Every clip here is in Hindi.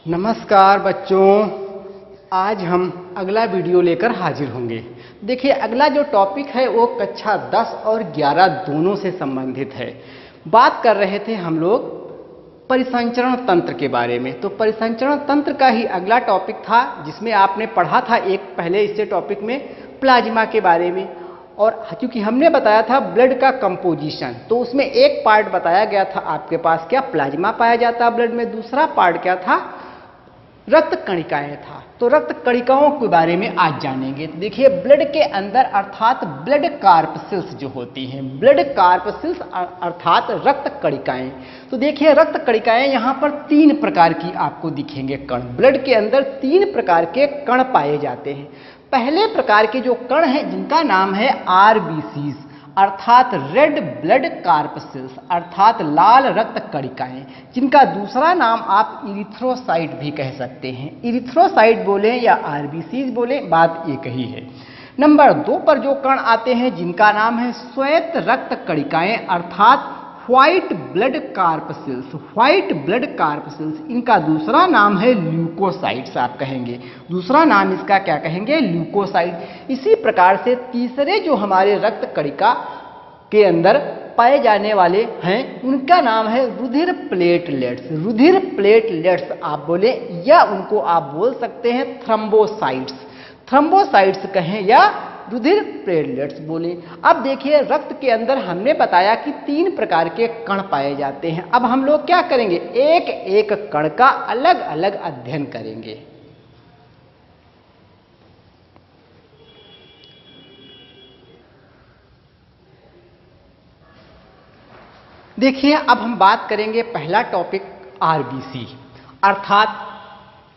नमस्कार बच्चों, आज हम अगला वीडियो लेकर हाजिर होंगे। देखिए, अगला जो टॉपिक है वो कक्षा 10 और 11 दोनों से संबंधित है। बात कर रहे थे हम लोग परिसंचरण तंत्र के बारे में। तो परिसंचरण तंत्र का ही अगला टॉपिक था, जिसमें आपने पढ़ा था एक पहले इससे टॉपिक में प्लाज्मा के बारे में। और क्योंकि हमने बताया था ब्लड का कंपोजिशन, तो उसमें एक पार्ट बताया गया था आपके पास, क्या प्लाज्मा पाया जाता है ब्लड में। दूसरा पार्ट क्या था, रक्त कणिकाएं था। तो रक्त कणिकाओं के बारे में आज जानेंगे। तो देखिए, ब्लड के अंदर अर्थात ब्लड कार्पसिल्स जो होती हैं, ब्लड कार्पसिल्स अर्थात रक्त कणिकाएं। तो देखिए, रक्त कणिकाएं यहाँ पर 3 प्रकार की आपको दिखेंगे कण। ब्लड के अंदर 3 प्रकार के कण पाए जाते हैं। पहले प्रकार के जो कण हैं, जिनका नाम है आरबीसीज अर्थात रेड ब्लड कार्पसिल्स अर्थात लाल रक्त कणिकाएं, जिनका दूसरा नाम आप इरिथ्रोसाइट भी कह सकते हैं। इरिथ्रोसाइट बोले या आरबीसीज बोले, बात एक ही है। नंबर 2 पर जो कण आते हैं, जिनका नाम है श्वेत रक्त कणिकाएं अर्थात व्हाइट ब्लड कार्पसिल्स। व्हाइट ब्लड कार्पसिल्स, इनका दूसरा नाम है ल्यूकोसाइट्स आप कहेंगे। दूसरा नाम इसका क्या कहेंगे, ल्यूकोसाइट। इसी प्रकार से तीसरे जो हमारे रक्त कणिका के अंदर पाए जाने वाले हैं, उनका नाम है रुधिर प्लेटलेट्स। रुधिर प्लेटलेट्स आप बोले, या उनको आप बोल सकते हैं थ्रम्बोसाइट्स। थ्रम्बोसाइट्स कहें या रुधिर प्लेटलेट्स बोले। अब देखिए, रक्त के अंदर हमने बताया कि 3 प्रकार के कण पाए जाते हैं। अब हम लोग क्या करेंगे, एक एक कण का अलग अलग अध्ययन करेंगे। देखिए, अब हम बात करेंगे पहला टॉपिक आरबीसी अर्थात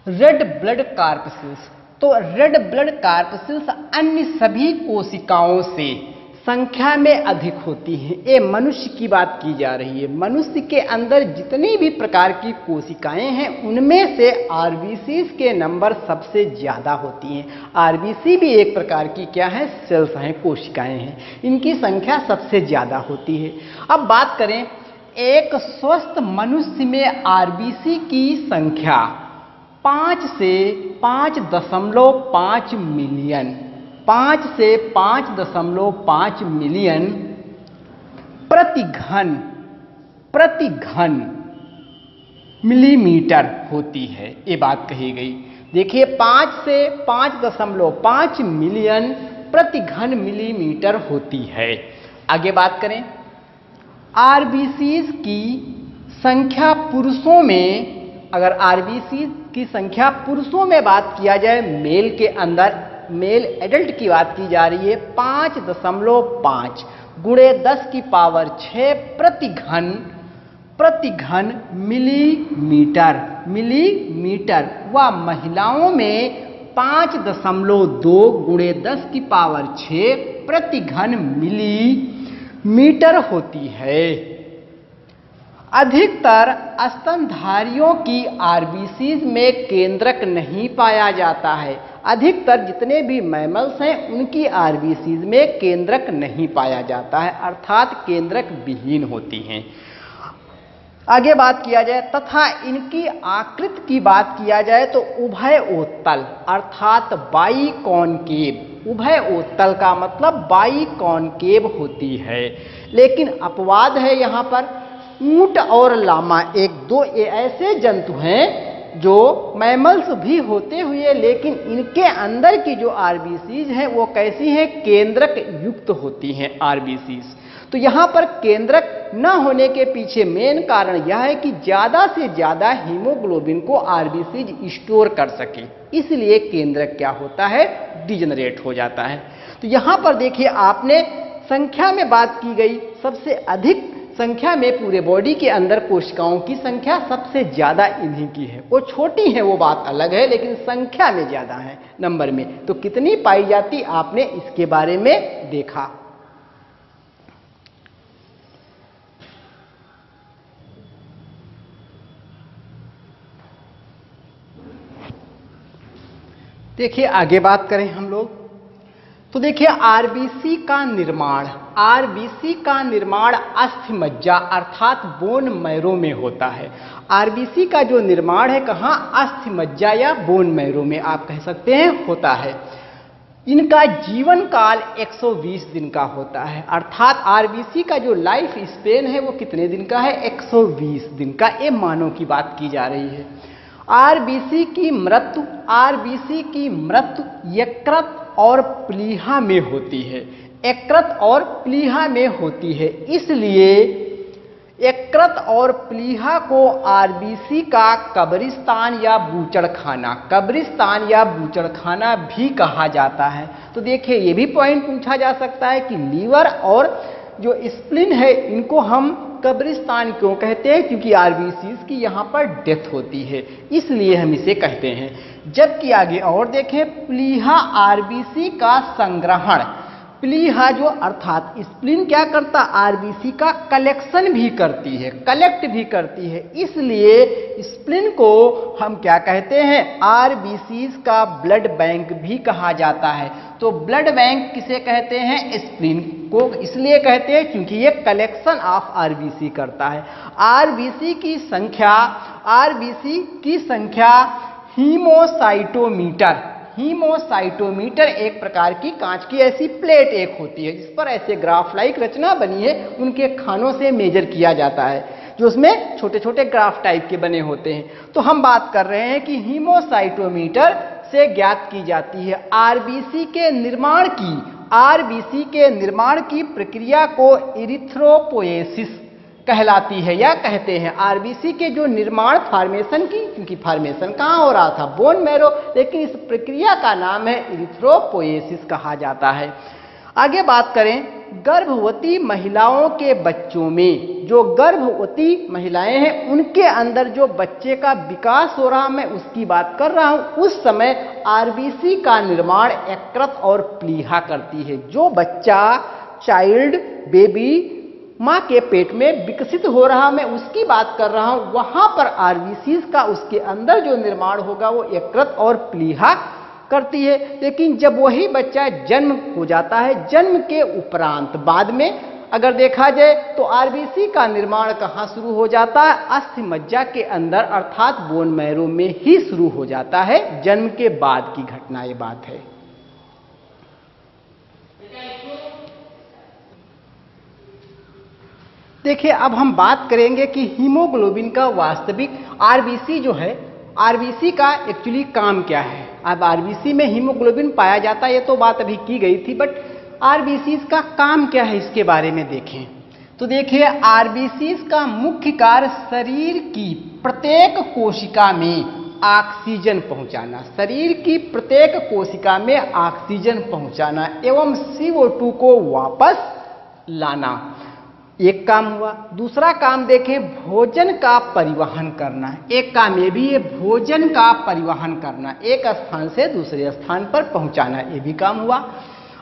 रेड ब्लड कार्पसिल्स। तो रेड ब्लड कार्पसिल्स अन्य सभी कोशिकाओं से संख्या में अधिक होती हैं। ये मनुष्य की बात की जा रही है। मनुष्य के अंदर जितनी भी प्रकार की कोशिकाएं हैं, उनमें से आरबीसीज के नंबर सबसे ज्यादा होती हैं। आरबीसी भी एक प्रकार की क्या है, सेल्स हैं, कोशिकाएं हैं। इनकी संख्या सबसे ज्यादा होती है। अब बात करें, एक स्वस्थ मनुष्य में आरबीसी की संख्या 5 से 5.5 मिलियन, 5 से 5.5 मिलियन प्रति घन मिलीमीटर होती है, ये बात कही गई। देखिए, 5 से 5.5 मिलियन प्रति घन मिलीमीटर होती है। आगे बात करें, आरबीसीज की संख्या पुरुषों में, अगर आरबीसी की संख्या पुरुषों में बात किया जाए, मेल के अंदर, मेल एडल्ट की बात की जा रही है, 5.5 गुणे 10 की पावर 6 प्रति घन मिलीमीटर। व महिलाओं में 5.2 गुणे 10 की पावर 6 प्रति घन मिलीमीटर होती है। अधिकतर स्तनधारियों की आरबीसीज में केंद्रक नहीं पाया जाता है। अधिकतर जितने भी मैमल्स हैं, उनकी आरबीसीज में केंद्रक नहीं पाया जाता है, अर्थात केंद्रक विहीन होती हैं। आगे बात किया जाए, तथा इनकी आकृति की बात किया जाए तो उभयोत्तल अर्थात बाइकॉनकेव। उभयोत्तल का मतलब बाइकॉनकेव होती है। लेकिन अपवाद है यहाँ पर, ऊंट और लामा, एक दो ये ऐसे जंतु हैं जो मैमल्स भी होते हुए, लेकिन इनके अंदर की जो आरबीसीज हैं वो कैसी हैं, केंद्रक युक्त होती हैं आरबीसीज। तो यहाँ पर केंद्रक न होने के पीछे मेन कारण यह है कि ज्यादा से ज्यादा हीमोग्लोबिन को आरबीसीज स्टोर कर सके, इसलिए केंद्रक क्या होता है, डिजनरेट हो जाता है। तो यहाँ पर देखिए, आपने संख्या में बात की गई, सबसे अधिक संख्या में पूरे बॉडी के अंदर कोशिकाओं की संख्या सबसे ज्यादा इन्हीं की है। वो छोटी है वो बात अलग है, लेकिन संख्या में ज्यादा है नंबर में। तो कितनी पाई जाती, आपने इसके बारे में देखा। देखिए, आगे बात करें हम लोग, तो देखिए आरबीसी का निर्माण आरबीसी का निर्माण अस्थि मज्जा अर्थात बोन मैरो में होता है। आरबीसी का जो निर्माण है कहाँ, अस्थि मज्जा या बोन मैरो में आप कह सकते हैं होता है। इनका जीवन काल 120 दिन का होता है, अर्थात आरबीसी का जो लाइफ स्पेन है वो कितने दिन का है, 120 दिन का। ये मानव की बात की जा रही है। आरबीसी की मृत्यु यकृत और प्लीहा में होती है, यकृत और प्लीहा में होती है। इसलिए यकृत और प्लीहा को आरबीसी का कब्रिस्तान या बूचड़खाना भी कहा जाता है। तो देखिए ये भी पॉइंट पूछा जा सकता है कि लीवर और जो स्प्लीन है इनको हम कब्रिस्तान क्यों कहते हैं, क्योंकि आरबीसी की यहाँ पर डेथ होती है, इसलिए हम इसे कहते हैं। जबकि आगे और देखें, प्लीहा आरबीसी का संग्रहण, प्लीहा जो अर्थात स्प्लीन क्या करता, आरबीसी का कलेक्शन भी करती है, कलेक्ट भी करती है। इसलिए स्प्लीन को हम क्या कहते हैं, आरबीसी का ब्लड बैंक भी कहा जाता है। तो ब्लड बैंक किसे कहते हैं, स्प्लीन को इसलिए कहते हैं क्योंकि ये कलेक्शन ऑफ आरबीसी करता है। आरबीसी की संख्या हीमोसाइटोमीटर एक प्रकार की कांच की ऐसी प्लेट एक होती है जिस पर ऐसे ग्राफ लाइक रचना बनी है, उनके खानों से मेजर किया जाता है, जो उसमें छोटे छोटे ग्राफ टाइप के बने होते हैं। तो हम बात कर रहे हैं कि हीमोसाइटोमीटर से ज्ञात की जाती है आरबीसी के निर्माण की प्रक्रिया को इरिथ्रोपोएसिस कहलाती है या कहते हैं। आरबीसी के जो निर्माण फॉर्मेशन की, क्योंकि फॉर्मेशन कहाँ हो रहा था, बोन मैरो, लेकिन इस प्रक्रिया का नाम है इरिथ्रोपोएसिस कहा जाता है। आगे बात करें, गर्भवती महिलाओं के बच्चों में, जो गर्भवती महिलाएं हैं उनके अंदर जो बच्चे का विकास हो रहा, मैं उसकी बात कर रहा हूं, उस समय आरबीसी का निर्माण यकृत और प्लीहा करती है। जो बच्चा बेबी माँ के पेट में विकसित हो रहा, मैं उसकी बात कर रहा हूं, वहां पर आरबीसी का उसके अंदर जो निर्माण होगा वो यकृत और प्लीहा करती है। लेकिन जब वही बच्चा जन्म हो जाता है, जन्म के उपरांत बाद में अगर देखा जाए तो आरबीसी का निर्माण कहाँ शुरू हो जाता है, अस्थि मज्जा के अंदर अर्थात बोन मैरो में ही शुरू हो जाता है। जन्म के बाद की घटना ये बात है। देखिए अब हम बात करेंगे कि हीमोग्लोबिन का वास्तविक, आरबीसी जो है, आरबीसी का एक्चुअली काम क्या है। अब आरबीसी में हीमोग्लोबिन पाया जाता है, ये तो बात अभी की गई थी, बट आरबीसी का काम क्या है इसके बारे में देखें। तो देखिए आरबीसी का मुख्य कार्य शरीर की प्रत्येक कोशिका में ऑक्सीजन पहुंचाना, शरीर की प्रत्येक कोशिका में ऑक्सीजन पहुंचाना एवं CO2 को वापस लाना, एक काम हुआ। दूसरा काम देखें, भोजन का परिवहन करना, एक काम ये भी है, भोजन का परिवहन करना, एक स्थान से दूसरे स्थान पर पहुंचाना, ये भी काम हुआ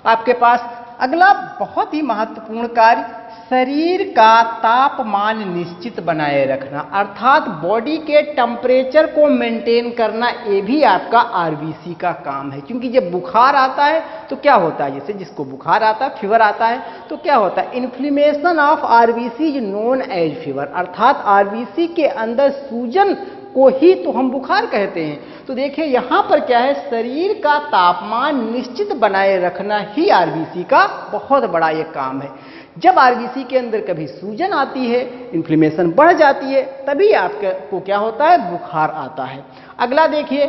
आपके पास। अगला बहुत ही महत्वपूर्ण कार्य, शरीर का तापमान निश्चित बनाए रखना, अर्थात बॉडी के टेम्परेचर को मेंटेन करना, ये भी आपका आरबीसी का काम है। क्योंकि जब बुखार आता है तो क्या होता है, जैसे जिसको बुखार आता है, फीवर आता है, तो क्या होता है, inflammation of RBC is known as fever, अर्थात आरबीसी के अंदर सूजन को ही तो हम बुखार कहते हैं। तो देखिए यहां पर क्या है, शरीर का तापमान निश्चित बनाए रखना ही आरबीसी का बहुत बड़ा ये काम है। जब आरबीसी के अंदर कभी सूजन आती है, इन्फ्लेमेशन बढ़ जाती है, तभी आपको क्या होता है, बुखार आता है। अगला देखिए,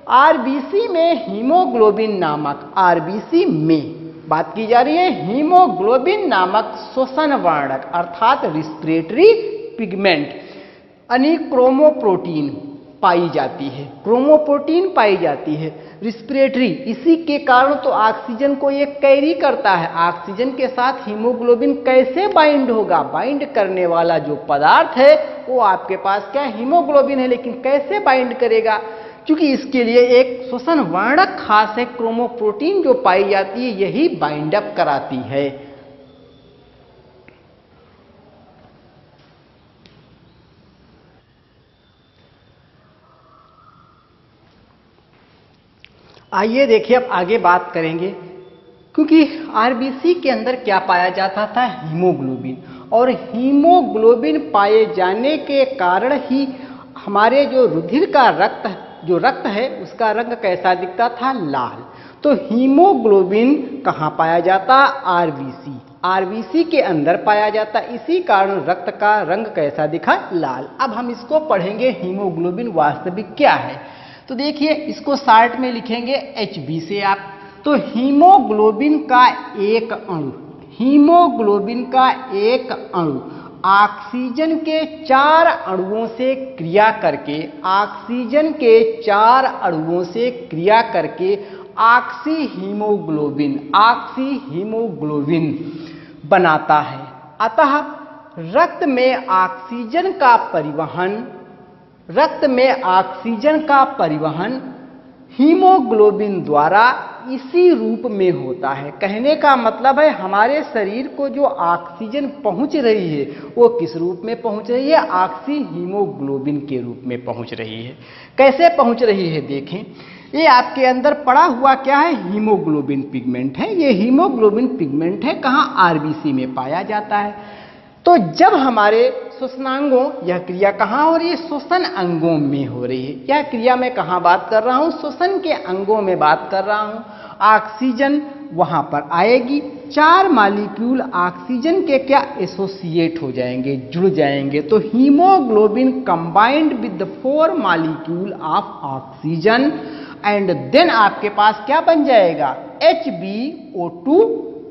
आरबीसी में हीमोग्लोबिन नामक, आरबीसी में बात की जा रही है, हीमोग्लोबिन नामक श्वसन वर्णक अर्थात रिस्पिरेटरी पिगमेंट यानी क्रोमोप्रोटीन पाई जाती है, क्रोमोप्रोटीन पाई जाती है रिस्पिरेटरी। इसी के कारण तो ऑक्सीजन को ये कैरी करता है। ऑक्सीजन के साथ हीमोग्लोबिन कैसे बाइंड होगा, बाइंड करने वाला जो पदार्थ है वो आपके पास क्या, हीमोग्लोबिन है, लेकिन कैसे बाइंड करेगा, क्योंकि इसके लिए एक श्वसन वर्णक खास है, क्रोमोप्रोटीन जो पाई जाती है यही बाइंड अप कराती है। आइए देखिए अब आगे बात करेंगे, क्योंकि आरबीसी के अंदर क्या पाया जाता था, हीमोग्लोबिन, और हीमोग्लोबिन पाए जाने के कारण ही हमारे जो रुधिर का रक्त है उसका रंग कैसा दिखता था, लाल। तो हीमोग्लोबिन कहाँ पाया जाता, आरबीसी के अंदर पाया जाता, इसी कारण रक्त का रंग कैसा दिखा, लाल। अब हम इसको पढ़ेंगे हीमोग्लोबिन वास्तविक क्या है। तो देखिए इसको शार्ट में लिखेंगे HB से आप। तो हीमोग्लोबिन का एक अणु, हीमोग्लोबिन का एक अणु ऑक्सीजन के 4 अणुओं से क्रिया करके, ऑक्सीजन के 4 अणुओं से क्रिया करके ऑक्सी हीमोग्लोबिन बनाता है। अतः रक्त में ऑक्सीजन का परिवहन हीमोग्लोबिन द्वारा इसी रूप में होता है। कहने का मतलब है हमारे शरीर को जो ऑक्सीजन पहुंच रही है वो किस रूप में पहुंच रही है, ऑक्सी हीमोग्लोबिन के रूप में पहुंच रही है। कैसे पहुंच रही है देखें, ये आपके अंदर पड़ा हुआ क्या है, हीमोग्लोबिन पिगमेंट है। ये हीमोग्लोबिन पिगमेंट है कहाँ, आरबीसी में पाया जाता है। तो जब हमारे श्वसनांगों, यह क्रिया कहाँ हो रही है, श्वसन अंगों में हो रही है। यह क्रिया मैं कहाँ बात कर रहा हूँ, श्वसन के अंगों में बात कर रहा हूँ। ऑक्सीजन वहाँ पर आएगी, 4 मॉलिक्यूल ऑक्सीजन के क्या एसोसिएट हो जाएंगे, जुड़ जाएंगे। तो haemoglobin combined with 4 molecule of oxygen and then आपके पास क्या बन जाएगा, HbO2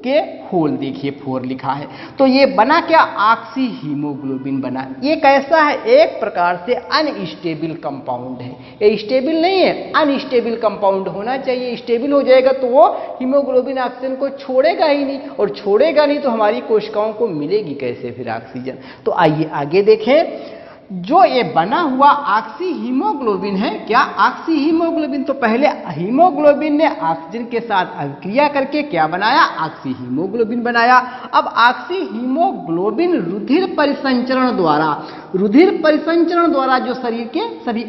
के होल, देखिए 4 लिखा है। तो ये बना क्या, ऑक्सी हीमोग्लोबिन बना। ये कैसा है, एक प्रकार से अनस्टेबल कंपाउंड है। ये स्टेबल नहीं है, अनस्टेबल कंपाउंड होना चाहिए। स्टेबल हो जाएगा तो वो हीमोग्लोबिन ऑक्सीजन को छोड़ेगा ही नहीं, और छोड़ेगा नहीं तो हमारी कोशिकाओं को मिलेगी कैसे फिर ऑक्सीजन। तो आइए आगे देखें। जो ये बना हुआ ऑक्सी हीमोग्लोबिन है, क्या ऑक्सी हीमोग्लोबिन, तो पहले हीमोग्लोबिन ने ऑक्सीजन के साथ अभिक्रिया करके क्या बनाया, ऑक्सी हीमोग्लोबिन बनाया। अब ऑक्सी हीमोग्लोबिन रुधिर परिसंचरण द्वारा जो शरीर के सभी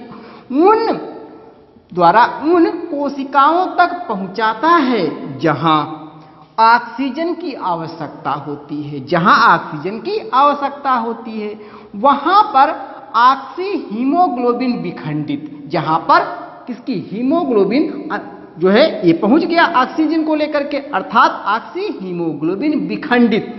उन कोशिकाओं तक पहुंचाता है जहां ऑक्सीजन की आवश्यकता होती है, जहां ऑक्सीजन की आवश्यकता होती है वहां पर ऑक्सी हीमोग्लोबिन विखंडित, जहां पर किसकी, हीमोग्लोबिन जो है ये पहुंच गया ऑक्सीजन को लेकर के, अर्थात ऑक्सी हीमोग्लोबिन विखंडित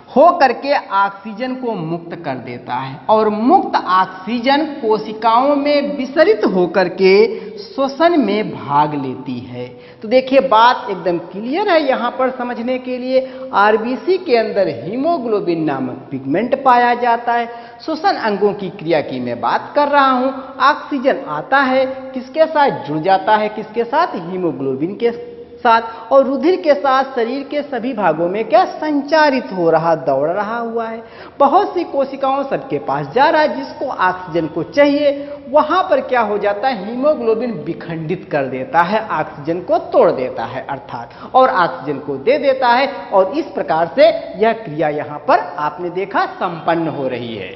हो करके ऑक्सीजन को मुक्त कर देता है, और मुक्त ऑक्सीजन कोशिकाओं में विसरित होकर के श्वसन में भाग लेती है। तो देखिए बात एकदम क्लियर है यहाँ पर समझने के लिए। आरबीसी के अंदर हीमोग्लोबिन नामक पिगमेंट पाया जाता है। श्वसन अंगों की क्रिया की मैं बात कर रहा हूँ। ऑक्सीजन आता है, किसके साथ जुड़ जाता है, किसके साथ, हीमोग्लोबिन के साथ, और रुधिर के साथ शरीर के सभी भागों में क्या संचारित हो रहा, दौड़ रहा हुआ है। बहुत सी कोशिकाओं सबके पास जा रहा है, जिसको ऑक्सीजन को चाहिए वहां पर क्या हो जाता है, हीमोग्लोबिन विखंडित कर देता है, ऑक्सीजन को तोड़ देता है अर्थात, और ऑक्सीजन को दे देता है। और इस प्रकार से यह क्रिया यहां पर आपने देखा संपन्न हो रही है।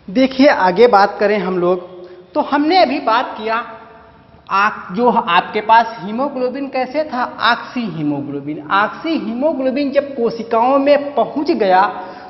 देखिए आगे बात करें हम लोग, तो हमने अभी बात किया जो आपके पास हीमोग्लोबिन कैसे था, ऑक्सी हीमोग्लोबिन। ऑक्सी हीमोग्लोबिन जब कोशिकाओं में पहुंच गया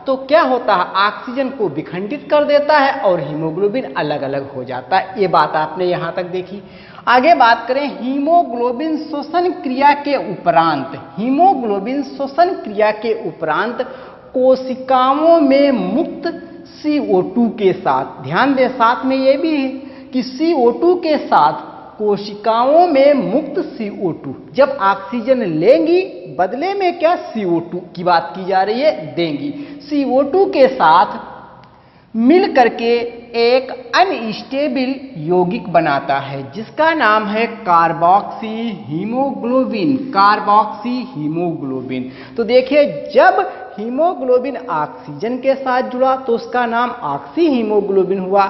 तो क्या होता है, ऑक्सीजन को विखंडित कर देता है और हीमोग्लोबिन अलग अलग हो जाता है। ये बात आपने यहां तक देखी। आगे बात करें हीमोग्लोबिन श्वसन क्रिया के उपरांत, हीमोग्लोबिन श्वसन क्रिया के उपरांत कोशिकाओं में मुक्त CO2 के साथ, ध्यान दें साथ में ये भी है कि CO2 के साथ कोशिकाओं में मुक्त CO2 जब ऑक्सीजन लेंगी बदले में क्या CO2 की बात की जा रही है, देंगी। CO2 के साथ मिल करके एक अनस्टेबल यौगिक बनाता है जिसका नाम है कार्बोक्सी हीमोग्लोबिन, कार्बोक्सी हीमोग्लोबिन। तो देखिए जब हीमोग्लोबिन ऑक्सीजन के साथ जुड़ा तो उसका नाम ऑक्सी हीमोग्लोबिन हुआ।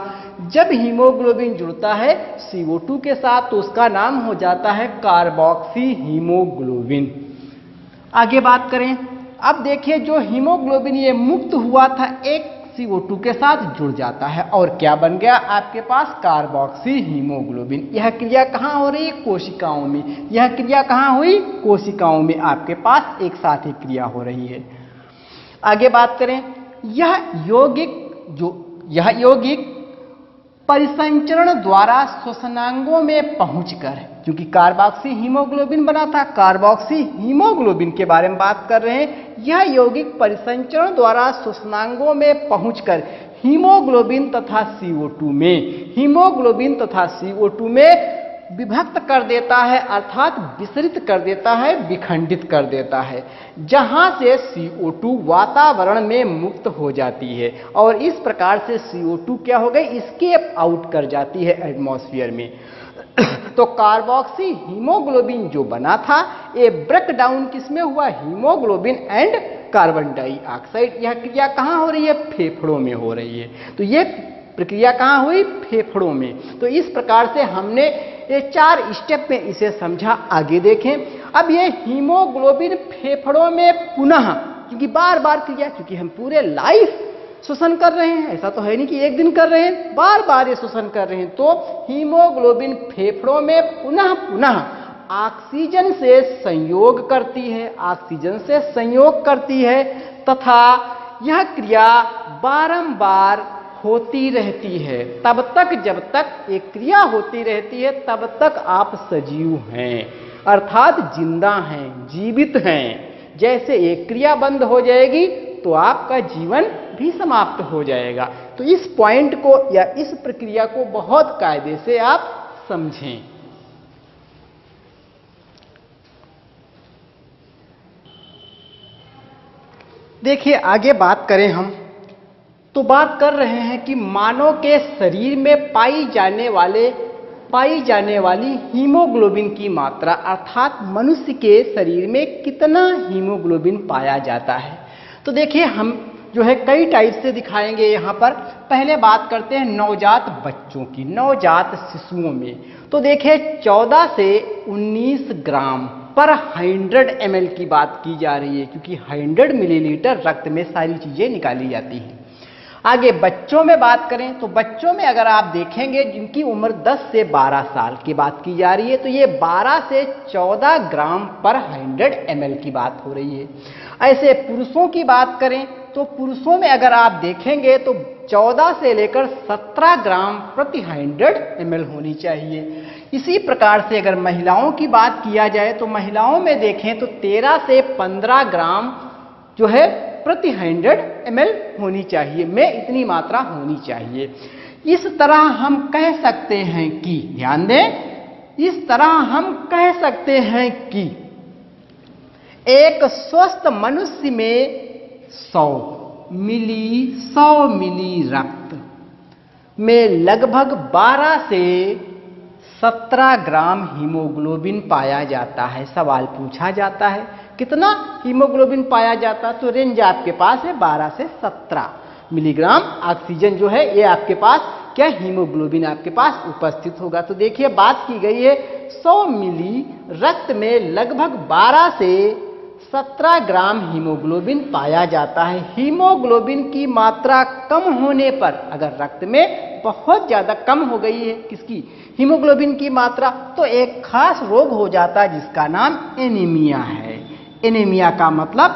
जब हीमोग्लोबिन जुड़ता है CO2 के साथ तो उसका नाम हो जाता है कार्बोक्सी हीमोग्लोबिन। आगे बात करें, अब देखिए जो हीमोग्लोबिन ये मुक्त हुआ था एक CO2 के साथ जुड़ जाता है और क्या बन गया आपके पास कार्बोक्सी हीमोग्लोबिन। यह क्रिया कहाँ हो रही है? कोशिकाओं में। यह क्रिया कहाँ हुई? कोशिकाओं में आपके पास एक साथ ही क्रिया हो रही है। आगे बात करें, यह यौगिक परिसंचरण द्वारा श्वसनांगों में पहुंचकर, क्योंकि कार्बोक्सी हीमोग्लोबिन बना था, कार्बोक्सी हीमोग्लोबिन के बारे में बात कर रहे हैं, यह यौगिक परिसंचरण द्वारा श्वसनांगों में पहुंचकर हीमोग्लोबिन तथा CO2 में विभक्त कर देता है, अर्थात विसरित कर देता है, विखंडित कर देता है, जहां से CO2 वातावरण में मुक्त हो जाती है और इस प्रकार से CO2 क्या हो गई? एस्केप आउट कर जाती है एटमॉस्फेयर में। तो कार्बोक्सी हीमोग्लोबिन जो बना था, ये ब्रेक डाउन किसमें हुआ? Haemoglobin and carbon dioxide. यह क्रिया कहाँ हो रही है? फेफड़ों में हो रही है। तो ये प्रक्रिया कहाँ हुई? फेफड़ों में। तो इस प्रकार से हमने ये 4 स्टेप में इसे समझा। आगे देखें, अब ये हीमोग्लोबिन फेफड़ों में पुनः, क्योंकि बार बार क्रिया, क्योंकि हम पूरे लाइफ श्वसन कर रहे हैं, ऐसा तो है नहीं कि एक दिन कर रहे हैं, बार बार ये श्वसन कर रहे हैं, तो हीमोग्लोबिन फेफड़ों में पुनः पुनः ऑक्सीजन से संयोग करती है, तथा यह क्रिया बारंबार होती रहती है। तब तक, जब तक एक क्रिया होती रहती है, तब तक आप सजीव हैं, अर्थात जिंदा हैं, जीवित हैं। जैसे एक क्रिया बंद हो जाएगी तो आपका जीवन भी समाप्त हो जाएगा। तो इस पॉइंट को या इस प्रक्रिया को बहुत कायदे से आप समझें। देखिए, आगे बात करें हम, तो बात कर रहे हैं कि मानव के शरीर में पाई जाने वाली हीमोग्लोबिन की मात्रा, अर्थात मनुष्य के शरीर में कितना हीमोग्लोबिन पाया जाता है। तो देखिए, हम जो है कई टाइप से दिखाएंगे यहाँ पर। पहले बात करते हैं नवजात बच्चों की, नवजात शिशुओं में। तो देखिए, 14 से 19 ग्राम पर 100 ml की बात की जा रही है, क्योंकि 100 मिलीलीटर रक्त में सारी चीजें निकाली जाती हैं। आगे बच्चों में बात करें, तो बच्चों में अगर आप देखेंगे, जिनकी उम्र 10 से 12 साल की बात की जा रही है, तो ये 12 से 14 ग्राम पर 100 ml की बात हो रही है। ऐसे पुरुषों की बात करें, तो पुरुषों में अगर आप देखेंगे तो 14 से लेकर 17 ग्राम प्रति 100 ml होनी चाहिए। इसी प्रकार से अगर महिलाओं की बात किया जाए, तो महिलाओं में देखें तो 13 से 15 ग्राम जो है प्रति 100 ml होनी चाहिए, में इतनी मात्रा होनी चाहिए। इस तरह हम कह सकते हैं कि, ध्यान दें, इस तरह हम कह सकते हैं कि एक स्वस्थ मनुष्य में 100 मिली रक्त में लगभग 12 से 17 ग्राम हीमोग्लोबिन पाया जाता है। सवाल पूछा जाता है कितना हीमोग्लोबिन पाया जाता, तो रेंज आपके पास है 12 से 17 मिलीग्राम ऑक्सीजन जो है, ये आपके पास क्या हीमोग्लोबिन आपके पास उपस्थित होगा। तो देखिए, बात की गई है 100 मिली रक्त में लगभग 12 से 17 ग्राम हीमोग्लोबिन पाया जाता है। हीमोग्लोबिन की मात्रा कम होने पर, अगर रक्त में बहुत ज्यादा कम हो गई है किसकी, हीमोग्लोबिन की मात्रा, तो एक खास रोग हो जाता है जिसका नाम एनीमिया है। एनीमिया का मतलब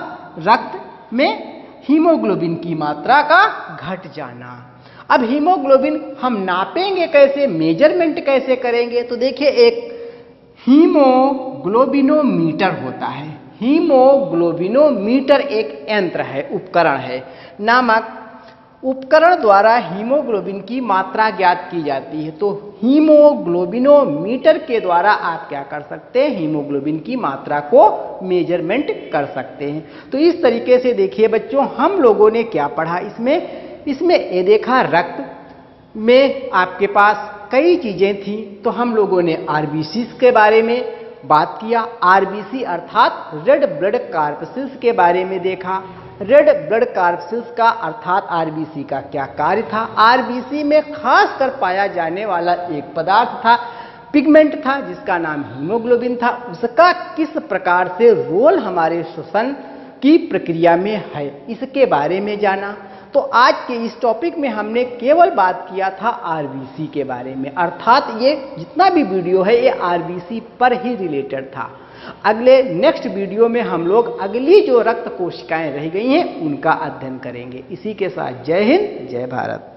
रक्त में हीमोग्लोबिन की मात्रा का घट जाना। अब हीमोग्लोबिन हम नापेंगे कैसे, मेजरमेंट कैसे करेंगे, तो देखिए, एक हीमोग्लोबिनोमीटर होता है। हीमोग्लोबिनोमीटर एक यंत्र है, उपकरण है, नामक उपकरण द्वारा हीमोग्लोबिन की मात्रा ज्ञात की जाती है। तो हीमोग्लोबिनोमीटर के द्वारा आप क्या कर सकते हैं, हीमोग्लोबिन की मात्रा को मेजरमेंट कर सकते हैं। तो इस तरीके से देखिए बच्चों, हम लोगों ने क्या पढ़ा इसमें ये देखा, रक्त में आपके पास कई चीजें थी। तो हम लोगों ने आरबीसी के बारे में बात किया, आरबीसी अर्थात रेड ब्लड कॉर्पसेल्स के बारे में देखा। रेड ब्लड कॉर्पसेल्स का अर्थात आरबीसी का क्या कार्य था। आरबीसी में खास कर पाया जाने वाला एक पदार्थ था, पिगमेंट था, जिसका नाम हीमोग्लोबिन था। उसका किस प्रकार से रोल हमारे श्वसन की प्रक्रिया में है, इसके बारे में जाना। तो आज के इस टॉपिक में हमने केवल बात किया था आरबीसी के बारे में, अर्थात ये जितना भी वीडियो है ये आरबीसी पर ही रिलेटेड था। अगले नेक्स्ट वीडियो में हम लोग अगली जो रक्त कोशिकाएं रह गई हैं उनका अध्ययन करेंगे। इसी के साथ जय हिंद, जय भारत।